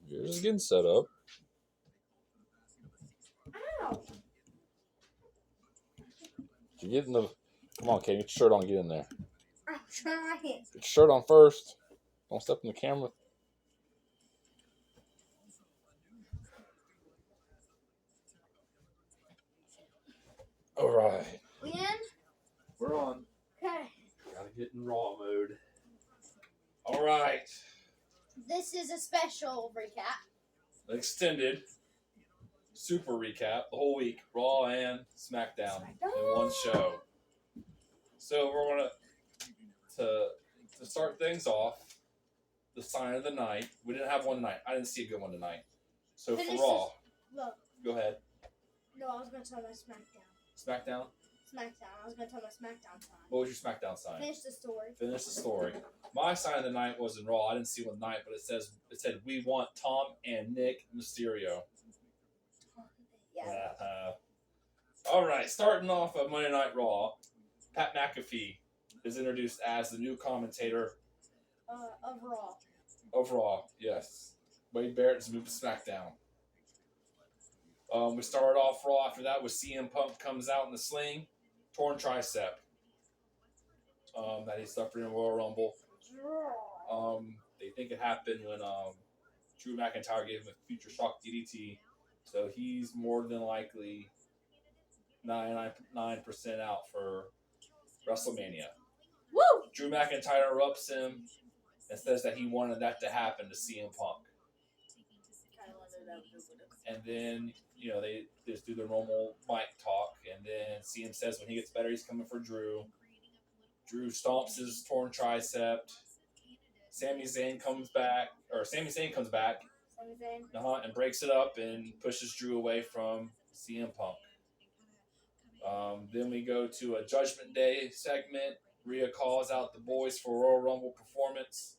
You're just getting set up. Ow! You get in the. Come on, Kate. Get your shirt on. Get in there. I'm trying. Get your shirt on first. Don't step in the camera. All right. We in? We're on. Okay. Gotta get in Raw mode. All right. This is a special recap. Extended super recap the whole week, Raw and SmackDown in one show. So we're gonna to start things off. The sign of the night. We didn't have one tonight. I didn't see a good one tonight. So Finish for Raw, Look. go ahead. No, I was gonna tell my SmackDown. SmackDown. SmackDown. I was gonna tell my SmackDown sign. What was your SmackDown sign? Finish the story. Finish the story. My sign of the night was in Raw. I didn't see one tonight, but it said we want Tom and Nick Mysterio. Yeah. All right, starting off of Monday Night Raw, Pat McAfee is introduced as the new commentator Of Raw. of Raw. Yes, Wade Barrett has moved to SmackDown. We started off Raw after that with CM Punk comes out in the sling, torn tricep. That he suffered in Royal Rumble. They think it happened when Drew McIntyre gave him a future shock DDT. So he's more than likely 99% out for WrestleMania. Woo! Drew McIntyre erupts him and says that he wanted that to happen to CM Punk. And then, they just do their normal mic talk. And then CM says when he gets better, he's coming for Drew. Drew stomps his torn tricep. Sami Zayn comes back. And breaks it up and pushes Drew away from CM Punk. Then we go to a Judgment Day segment. Rhea calls out the boys for Royal Rumble performance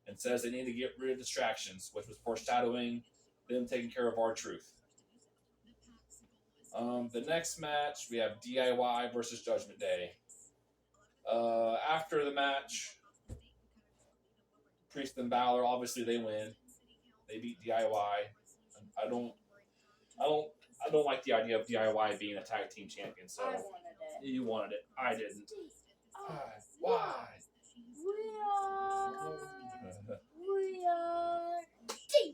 and says they need to get rid of distractions, which was foreshadowing them taking care of R-Truth. The next match, we have DIY versus Judgment Day. After the match, Priest and Balor, obviously they win. They beat DIY. I don't like the idea of DIY being a tag team champion. So I wanted it. You wanted it. I didn't. Why? We are DIY.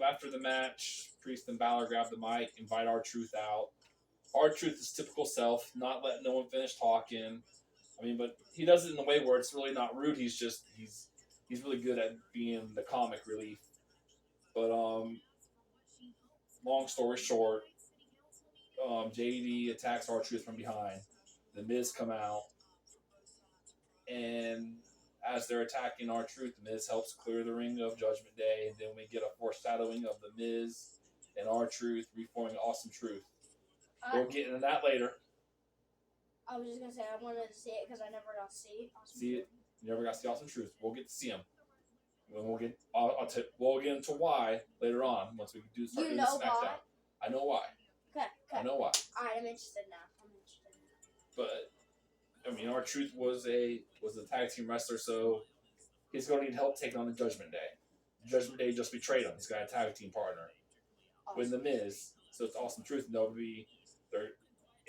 After the match, Priest and Balor grab the mic, invite R-Truth out. R-Truth is typical self, not letting no one finish talking. But he does it in a way where it's really not rude. He's really good at being the comic relief. But long story short, JD attacks R-Truth from behind. The Miz come out, and as they're attacking R-Truth, the Miz helps clear the ring of Judgment Day, and then we get a foreshadowing of the Miz and R-Truth reforming Awesome Truth. We'll get into that later. I was just gonna say I wanted to see it because I never got to see it. You never got to see Awesome Truth. We'll get to see him. We'll get into why later on once we do start doing SmackDown. Why? I know why. Okay. I know why. Alright, I'm interested now. But R-Truth was a tag team wrestler, so he's going to need help taking on the Judgment Day. Judgment Day just betrayed him. He's got a tag team partner with The Miz, so it's Awesome Truth, and they'll be there.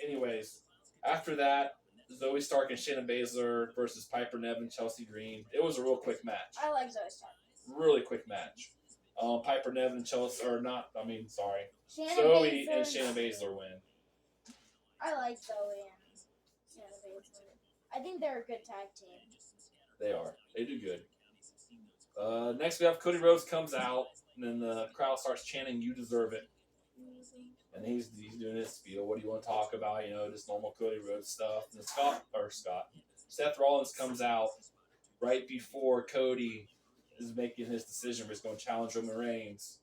Anyways, after that, Zoe Stark and Shayna Baszler versus Piper Niven, Chelsea Green. It was a real quick match. I like Zoe Stark. Really quick match. Piper Niven and Chelsea, Zoe and Shayna Baszler win. I like Zoe and Shayna Baszler. I think they're a good tag team. They are. They do good. Next we have Cody Rhodes comes out, and then the crowd starts chanting, "You deserve it." And he's doing his spiel. What do you want to talk about? Just normal Cody Rhodes stuff. And Seth Rollins comes out right before Cody is making his decision where he's going to challenge Roman Reigns.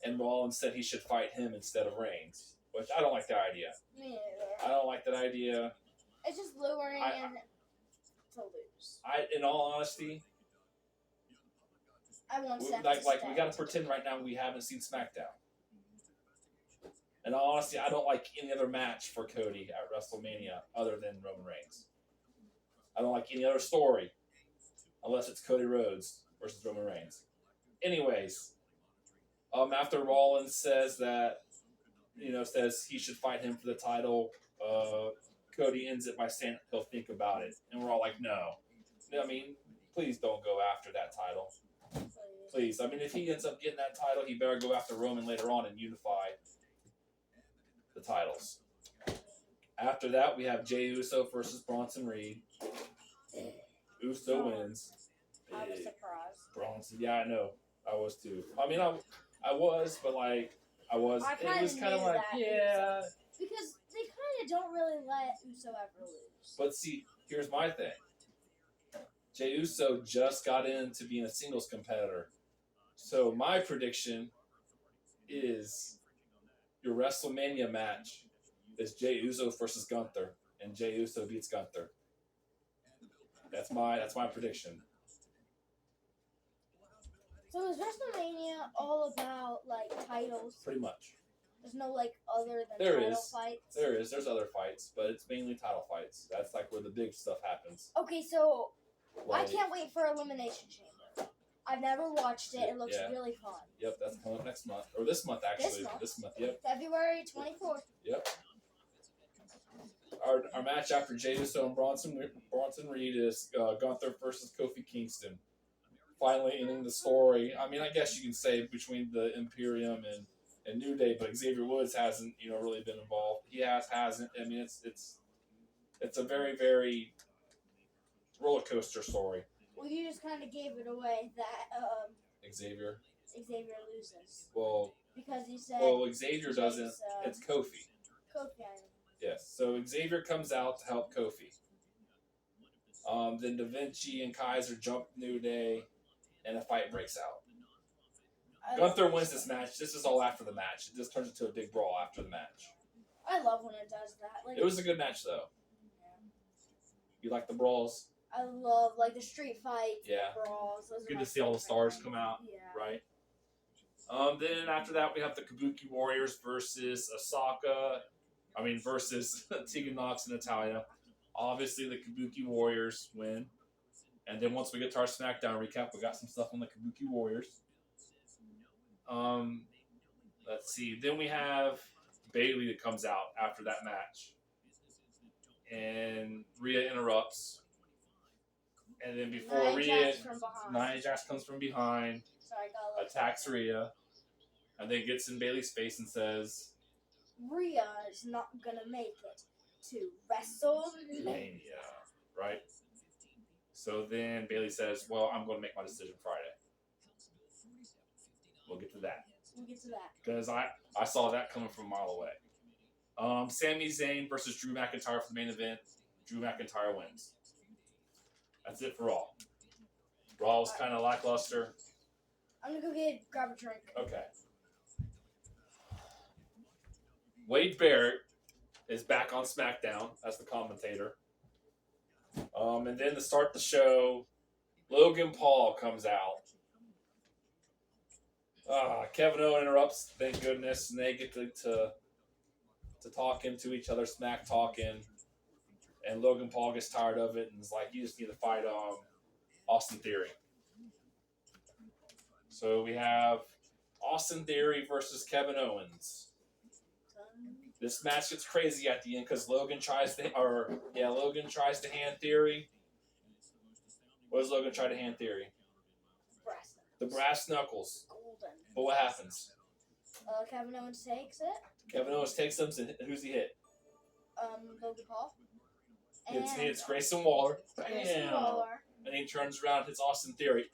And Rollins said he should fight him instead of Reigns, which I don't like that idea. Me neither. I don't like that idea. It's just luring him to lose. In all honesty, I want Seth we got to pretend right now we haven't seen SmackDown. And honestly, I don't like any other match for Cody at WrestleMania other than Roman Reigns. I don't like any other story unless it's Cody Rhodes versus Roman Reigns. Anyways, after Rollins says that, says he should fight him for the title, Cody ends it by saying he'll think about it. And we're all like, no. I mean, please don't go after that title. Please. I mean, if he ends up getting that title, he better go after Roman later on and unify the titles. After that, we have Jey Uso versus Bronson Reed. Uso wins. I was surprised. Bronson, yeah, I know. I was too. I mean, I was, but like, it was kind of like, yeah. Because they kind of don't really let Uso ever lose. But see, here's my thing. Jey Uso just got into being a singles competitor. So my prediction is your WrestleMania match is Jey Uso versus Gunther, and Jey Uso beats Gunther. That's my prediction. So is WrestleMania all about like titles? Pretty much. There's no like other than title fights? There is. There's other fights, but it's mainly title fights. That's like where the big stuff happens. Okay, so I can't wait for Elimination Chamber. I've never watched it. It looks really fun. Yep, that's coming up next month. Or this month, actually. This month, yep. February 24th. Yep. Our match after Jey Uso and Bronson Reed is Gunther versus Kofi Kingston. Finally ending the story. I mean, I guess you can say between the Imperium and New Day, but Xavier Woods hasn't, really been involved. He hasn't. I mean, it's a very, very roller coaster story. Well, you just kind of gave it away that Xavier loses. Well, because he said. Well, Xavier doesn't. It's Kofi. Kofi. Yes. So Xavier comes out to help Kofi. Then Da Vinci and Kaiser jump New Day, and a fight breaks out. Gunther wins this match. This is all after the match. It just turns into a big brawl after the match. I love when it does that. Like, it was a good match, though. Yeah. You like the brawls? I love like the street fights. Yeah. The brawls. Those good to see all the stars come out. Yeah. Right. Then after that, we have the Kabuki Warriors versus versus Tegan Nox and Natalya. Obviously, the Kabuki Warriors win. And then once we get to our SmackDown recap, we got some stuff on the Kabuki Warriors. Let's see. Then we have Bayley that comes out after that match. And Rhea interrupts. And then before Nia Jax comes from behind. Sorry, attacks Rhea. And then gets in Bayley's face and says, Rhea is not going to make it to WrestleMania. Right? So then Bayley says, well, I'm going to make my decision Friday. We'll get to that. Because I saw that coming from a mile away. Sami Zayn versus Drew McIntyre for the main event. Drew McIntyre wins. That's it for Raw. Raw was kind of lackluster. I'm going to go grab a drink. Okay. Wade Barrett is back on SmackDown as the commentator. And then to start the show, Logan Paul comes out. Kevin Owens interrupts, thank goodness, and they get to talking to each other, smack talking. And Logan Paul gets tired of it and is like, you just need to fight Austin Theory. So we have Austin Theory versus Kevin Owens. This match gets crazy at the end because Logan tries to hand Theory. What does Logan try to hand Theory? The brass knuckles. Golden. But what happens? Kevin Owens takes it. Kevin Owens takes them, and who's he hit? Logan Paul. He hits Grayson Waller. And he turns around and hits Austin Theory.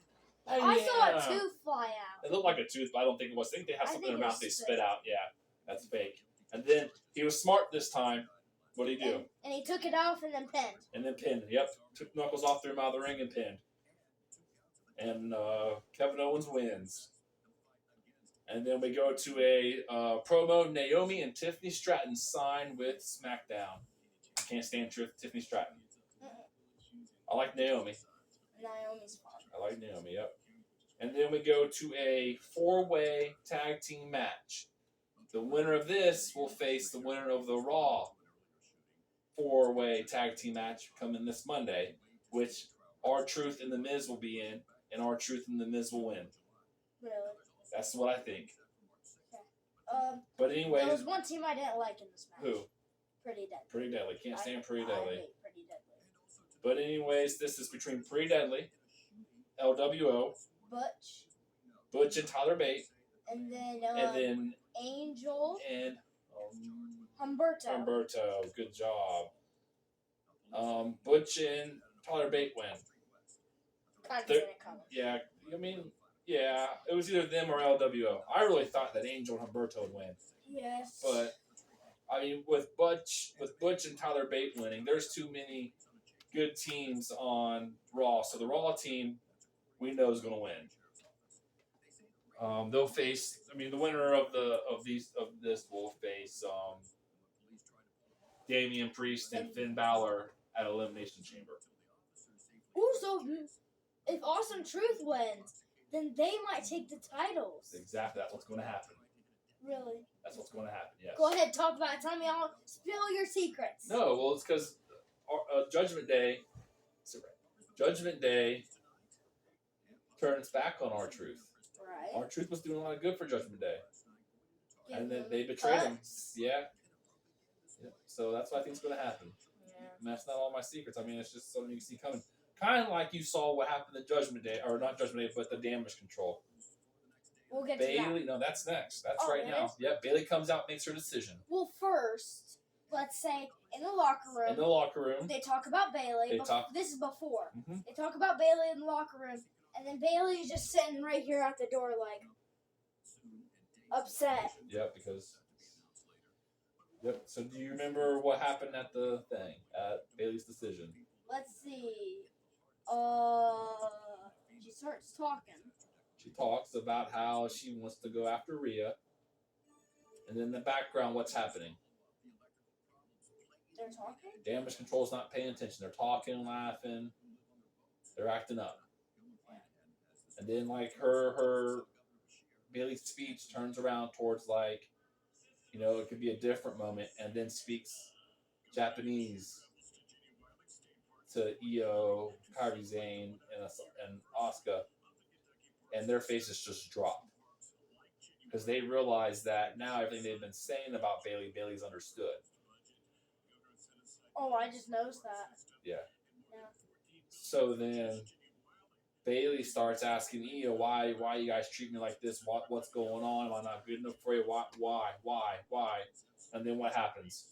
I saw a tooth fly out. It looked like a tooth, but I don't think it was. I think they have something in their mouth they spit out. Yeah, that's fake. And then he was smart this time. What did he do? And he took it off and then pinned. Yep. Took knuckles off their mouth of the ring and pinned. And Kevin Owens wins. And then we go to a promo. Naomi and Tiffany Stratton sign with SmackDown. I can't stand Tiffany Stratton. I like Naomi. Naomi's fun. I like Naomi, yep. And then we go to a 4-way tag team match. The winner of this will face the winner of the Raw 4-way tag team match coming this Monday, which R-Truth and The Miz will be in. and R-Truth and The Miz will win. Really? That's what I think. Okay. But anyway, there was one team I didn't like in this match. Who? Pretty Deadly. Pretty Deadly. Can't stand Pretty I Deadly. hate Pretty Deadly. But anyways, this is between Pretty Deadly, LWO, Butch and Tyler Bate, and then Angel and Humberto. Good job. Butch and Tyler Bate win. Kind of didn't come. Yeah, I mean, yeah, it was either them or LWO. I really thought that Angel and Humberto would win. Yes. But I mean, with Butch and Tyler Bate winning, there's too many good teams on Raw. So the Raw team, we know, is going to win. They'll face. I mean, the winner of this will face Damian Priest and Finn Balor at Elimination Chamber. Ooh, so if Awesome Truth wins, then they might take the titles. Exactly, that's what's going to happen. Really? That's what's going to happen. Yes. Go ahead, talk about it. Tell me all. Spill your secrets. No, well, it's because Judgment Day. Judgment Day turns back on R-Truth. Right. R-Truth was doing a lot of good for Judgment Day. And then they betrayed him. Yeah. So that's what I think is going to happen. Yeah. And that's not all my secrets. I mean, it's just something you can see coming. Kind of like you saw what happened to Judgment Day, or not Judgment Day, but the Damage Control. We'll get Bailey, to that. no, that's next. That's right now. Yep, Bailey comes out, makes her decision. Well, first, let's say in the locker room. In the locker room. They talk about Bailey. This is before. Mm-hmm. They talk about Bailey in the locker room, and then Bailey's just sitting right here at the door, like, upset. Yep, because... Yep, so do you remember what happened at the thing, at Bailey's decision? Let's see. She starts talking. She talks about how she wants to go after Rhea. And then in the background, what's happening? They're talking? Damage Control's not paying attention. They're talking, laughing. They're acting up. And then, like, her Bailey's speech turns around towards, like, you know, it could be a different moment, and then speaks Japanese to Io, Kairi Sane, and Asuka. And their faces just drop. Because they realize that now everything they've been saying about Bailey's understood. Oh, I just noticed that. Yeah. So then Bailey starts asking Io, why you guys treat me like this? What's going on? Am I not good enough for you? Why? And then what happens?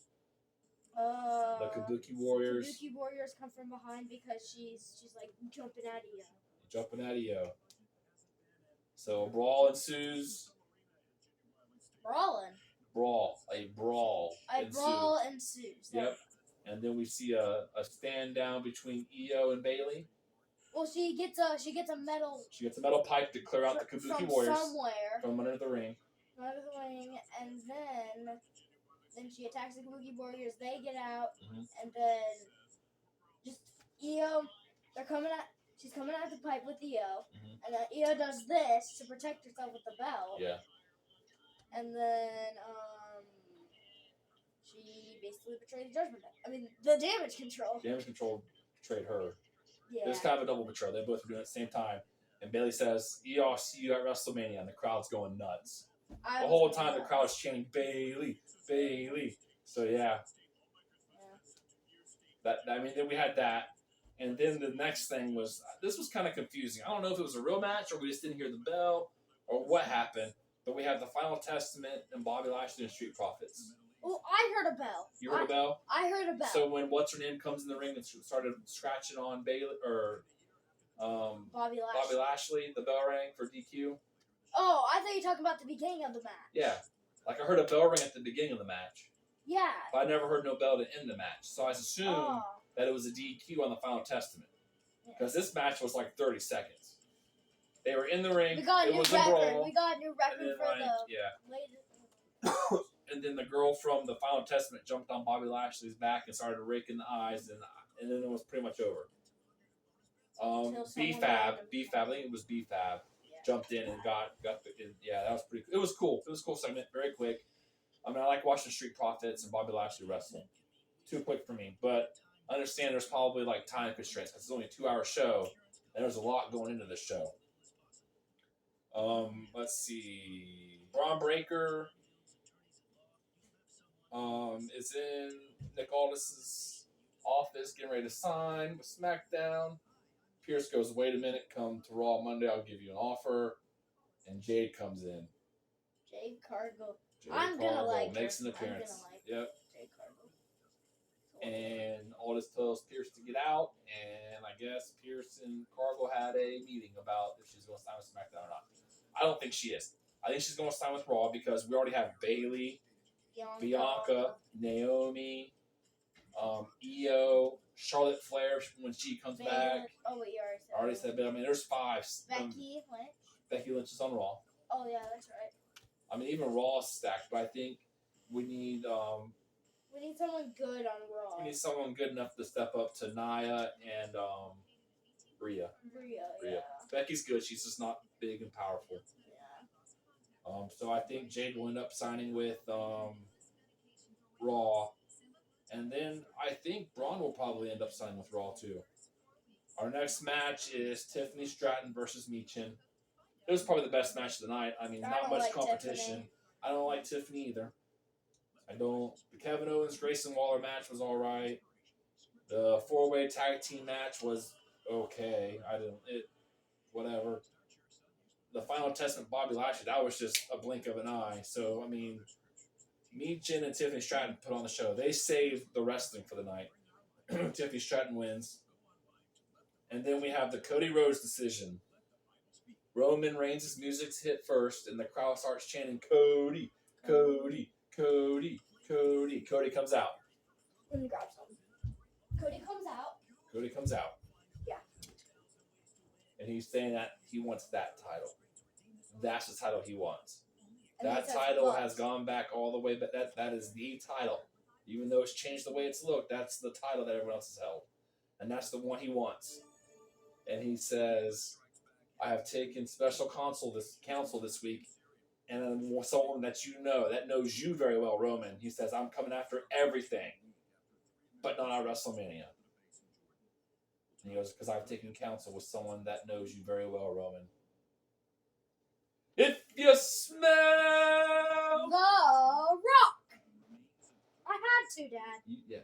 The Kabuki Warriors. Kabuki Warriors come from behind because she's like jumping at Io. Jumping at Io. So a brawl ensues. A brawl ensues. Yep. And then we see a stand down between Io and Bailey. Well, she gets a metal. She gets a metal pipe to clear out the Kabuki Warriors somewhere from under the ring. And then she attacks the Kabuki Warriors. They get out, Mm-hmm. and then just Io. She's coming at the pipe with Io, Mm-hmm. and then Io does this to protect herself with the belt. Yeah. And then she basically betrayed the Judgment Day. I mean, the Damage Control. Damage Control betrayed her. Yeah. It was kind of a double betrayal. They both were doing it at the same time. And Bailey says, Io, I'll see you at WrestleMania. And the crowd's going nuts. The whole time the crowd's chanting, Bailey. So, yeah. Then we had that. And then the next thing was, this was kind of confusing. I don't know if it was a real match or we just didn't hear the bell or what happened. But we had the Final Testament and Bobby Lashley and Street Profits. Well, I heard a bell. You heard a bell? I heard a bell. So when What's-Her-Name comes in the ring and started scratching on Bailey, or Bobby Lashley, the bell rang for DQ. Oh, I thought you were talking about the beginning of the match. Yeah. Like I heard a bell ring at the beginning of the match. Yeah. But I never heard no bell to end the match. So I assumed that it was a DQ on the Final Testament. Because this match was like 30 seconds. They were in the ring. We got a new record. We got a new record then, for the latest. And then the girl from the Final Testament jumped on Bobby Lashley's back and started raking the eyes, and then it was pretty much over. B-Fab, I think it was B-Fab, jumped in and got that was pretty cool. It was cool. It was a cool segment, very quick. I mean, I like watching Street Profits and Bobby Lashley wrestle. Too quick for me, but I understand there's probably like time constraints because it's only a 2-hour show, and there's a lot going into this show. Let's see. Braun Breaker is in Nick Aldis's office getting ready to sign with SmackDown. Pierce goes, wait a minute, come to Raw Monday, I'll give you an offer. And Jade comes in. Jade Cargill. Jade Gonna like makes her. an appearance. I'm gonna like Yep. Jade Cargill. And Aldis tells Pierce to get out, and I guess Pierce and Cargill had a meeting about if she's going to sign with SmackDown or not. I don't think she is. I think she's going to sign with Raw because we already have Bayley, Bianca, Naomi, Io, Charlotte Flair when she comes back. Oh, wait, you already said, but I mean, there's 5. Becky Lynch. Becky Lynch is on Raw. Oh yeah, that's right. I mean, even Raw is stacked, but I think we need someone good on Raw. we need someone good enough to step up to Nia and Rhea. Yeah. Becky's good. She's just not big and powerful. Yeah. So I think Jade will end up signing with Raw, and then I think Braun will probably end up signing with Raw too. Our next match is Tiffany Stratton versus Michin. It was probably the best match of the night. I mean, not much competition. Tiffany. I don't like Tiffany either. I don't. The Kevin Owens Grayson Waller match was all right. The 4-way tag team match was okay. Whatever. The Final Testament Bobby Lashley, that was just a blink of an eye. So, I mean, Michin and Tiffany Stratton put on the show. They saved the wrestling for the night. Tiffany Stratton wins. And then we have the Cody Rhodes decision. Roman Reigns' music's hit first, and the crowd starts chanting, Cody, Cody, Cody, Cody. Cody comes out. Let me grab some. Cody comes out. Yeah. And he's saying that he wants that title. That's the title he wants. And that title has gone back all the way, but that is the title. Even though it's changed the way it's looked, that's the title that everyone else has held. And that's the one he wants. And he says, I have taken special counsel this week, and someone that you know, that knows you very well, Roman. He says, I'm coming after everything, but not at WrestleMania. And he goes, because I've taken counsel with someone that knows you very well, Roman. If you smell The Rock! I had to, Dad. Yeah.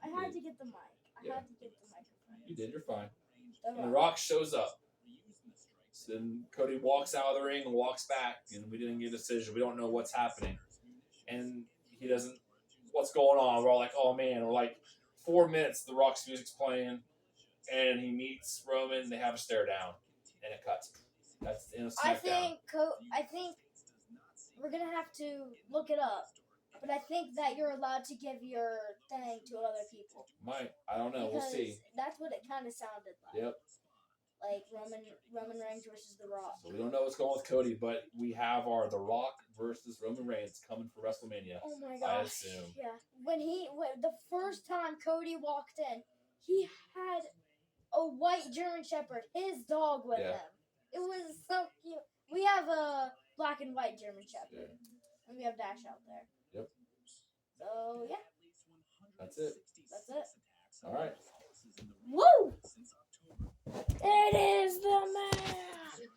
I had to get the mic. I had to get the microphone. You did, you're fine. The And The Rock shows up. So then Cody walks out of the ring and walks back, and we didn't get a decision. We don't know what's happening. And he doesn't, what's going on? We're all like, oh man, we're like 4 minutes, The Rock's music's playing, and he meets Roman, they have a stare down, and it cuts. That's in a SmackDown. I think we're going to have to look it up. But I think that you're allowed to give your thing to other people. Might. I don't know. We'll see. That's what it kind of sounded like. Yep. Like Roman Reigns versus The Rock. So we don't know what's going on with Cody, but we have The Rock versus Roman Reigns coming for WrestleMania. Oh my gosh. I assume. Yeah. When the first time Cody walked in, he had a white German Shepherd, his dog with him. It was so cute. We have a black and white German Shepherd. Yeah. And we have Dash out there. Yep. So, yeah. That's it. All right. Woo! It is the man!